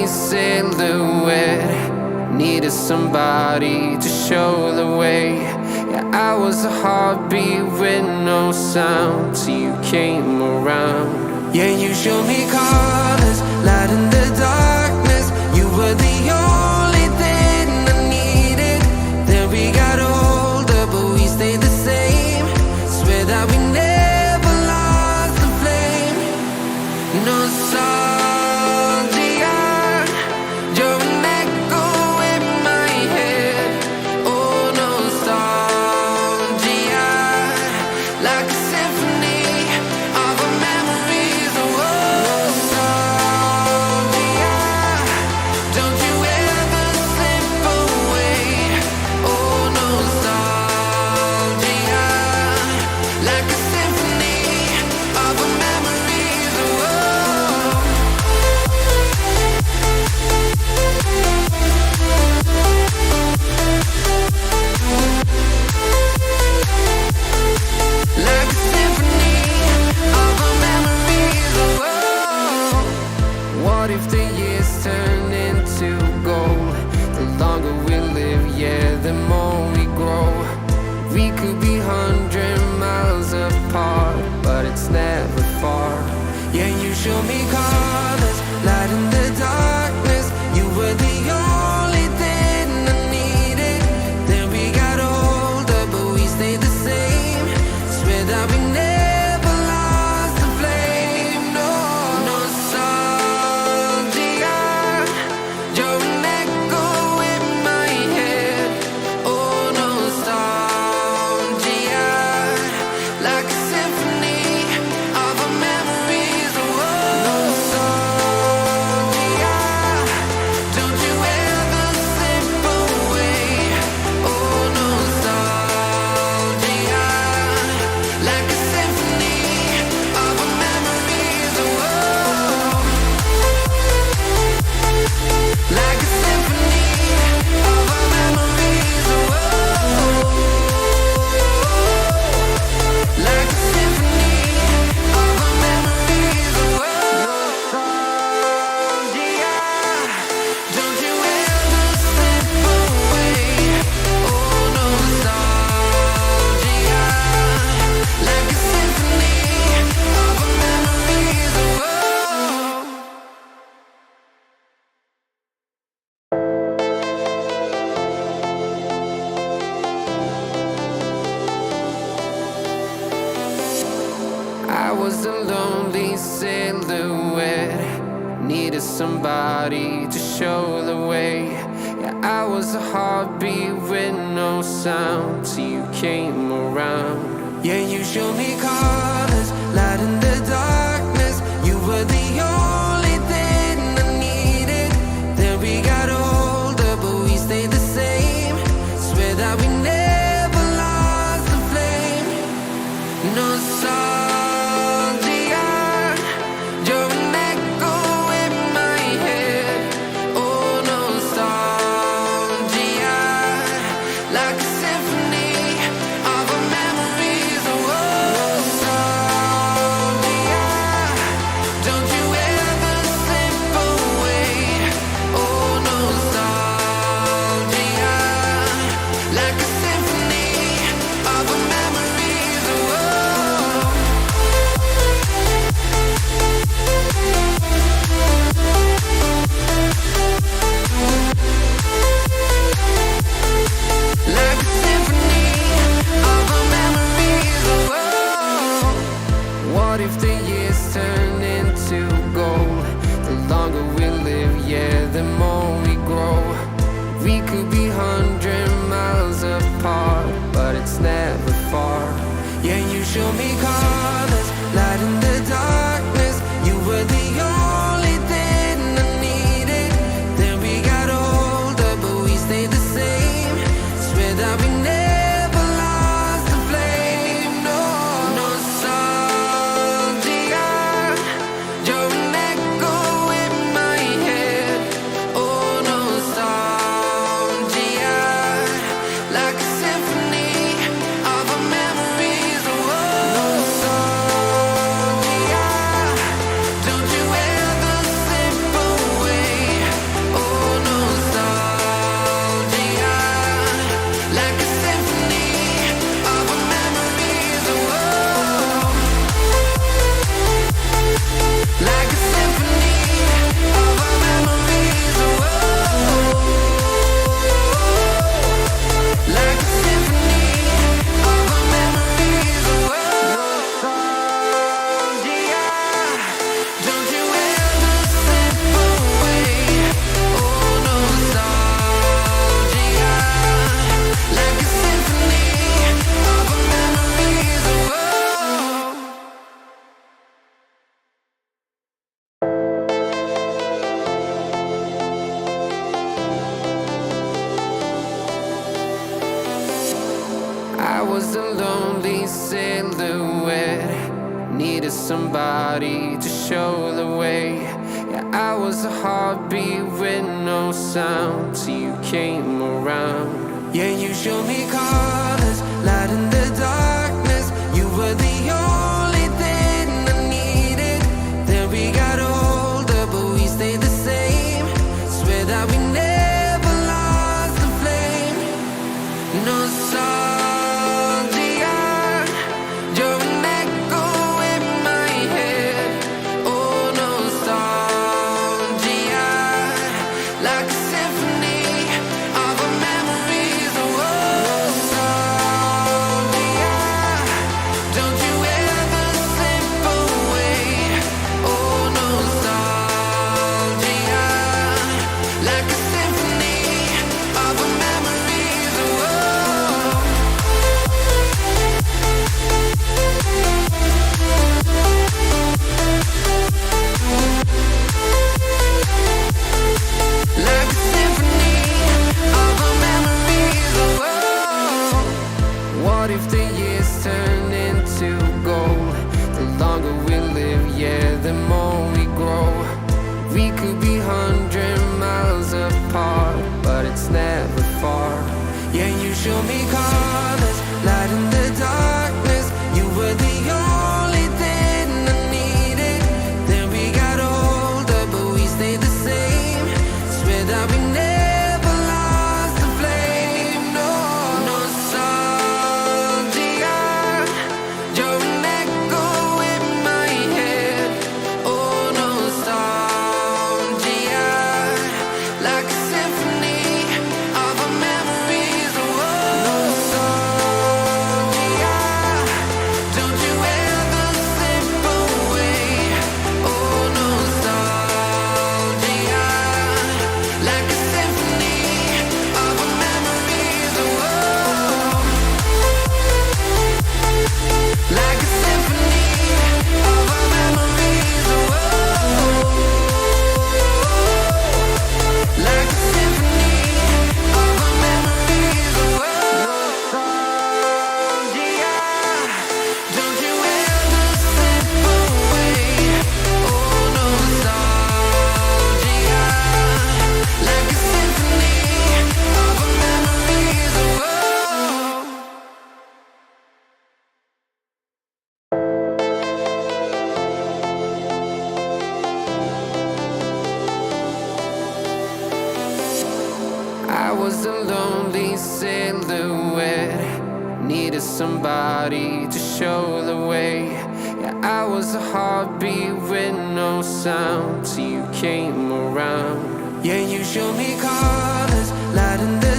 silhouette. Needed somebody to show the way. Yeah, I was a heartbeat with no sound till you came around. Yeah, you showed me colors, light in the darkness. You were the only thing I needed. Then we got older, but we stayed the same. Swear that we never lost the flame. Nostalgia, you're an echo in my head. Oh, nostalgia, like a symphony of our memories. Oh, nostalgia, don't you ever slip away. Oh, nostalgia, like a symphony of our memories. Oh, like a symphony of our memories. Oh, what if the years turn into gold? The longer we live, yeah, the more we grow. We could be 100 miles apart, but it's never far. Yeah, you show me colors, light in the darkness. You were the only thing I needed. Then we got older, but we stayed the same. Swear that we never lost the flame. No, nostalgia, you're an echo in my head. Oh, nostalgia, like a symphony of our memories. Oh, nostalgia, don't you ever slip away. Oh, nostalgia, like a symphony of our memories. Oh, like a symphony of our memories. Oh, like a symphony of our memories. Oh, nostalgia, don't you ever slip away. Oh, nostalgia, like a symphony of our memories. Oh, I was a lonely silhouette. Needed somebody to show the way. Yeah, I was a heartbeat with no sound till you came around. Yeah, you showed me colors, light in the darkness. You were the only thing I needed. Then we got older, but we stayed the same. Swear that we never lost the flame. Nostalgia, you're an echo in my head. Oh, nostalgia, like a symphony of our memories. Oh, nostalgia, don't you ever slip away. Oh, nostalgia, like a symphony of our memories. Oh, like a symphony of our memories. Oh, what if the years turn into gold? The longer we live, yeah, the more we grow. We could be 100 miles apart, but it's never far. Yeah, you show me colors, light in the darkness. You were the only thing I needed. Then we got older, but we stayed the same. Swear that we never lost the flame. No, nostalgia, you're an echo in my head. Oh, nostalgia, like a symphony of our memories. Oh, I was a lonely silhouette, needed somebody to show the way. Yeah, I was a heartbeat with no sound till you came around. Yeah, you showed me colors, light in the darkness. You were the only thing I needed. Then we got older, but we stayed the same. Swear that we never lost the flame. Nostalgia, you're an echo in my head. Oh, nostalgia, like a symphony of our memories. Oh, nostalgia, don't you ever slip away. Oh, nostalgia, like a symphony of our memories. Oh, like a symphony of our memories. Oh, what if the years turn into gold? The longer we live, yeah, the more we grow. We could be 100 miles apart, but it's never far. Yeah, you show me colors, light in the darkness. You were the only thing I needed. Then we got older, but we stayed the same. Swear that we never lost the flame. No, nostalgia, you're an echo in my head. Oh, nostalgia, like a symphony of our memories. Oh, nostalgia, don't you ever slip away. Oh, nostalgia, like a symphony of our memories. Oh, like a symphony of our memories. Oh, like a symphony of our memories. Oh, nostalgia, don't you ever slip away. Oh, nostalgia, like a symphony of our memories. Oh, I was a lonely silhouette, needed somebody to show the way. Yeah, I was a heartbeat with no sound till you came around. Yeah, you showed me colors, light in the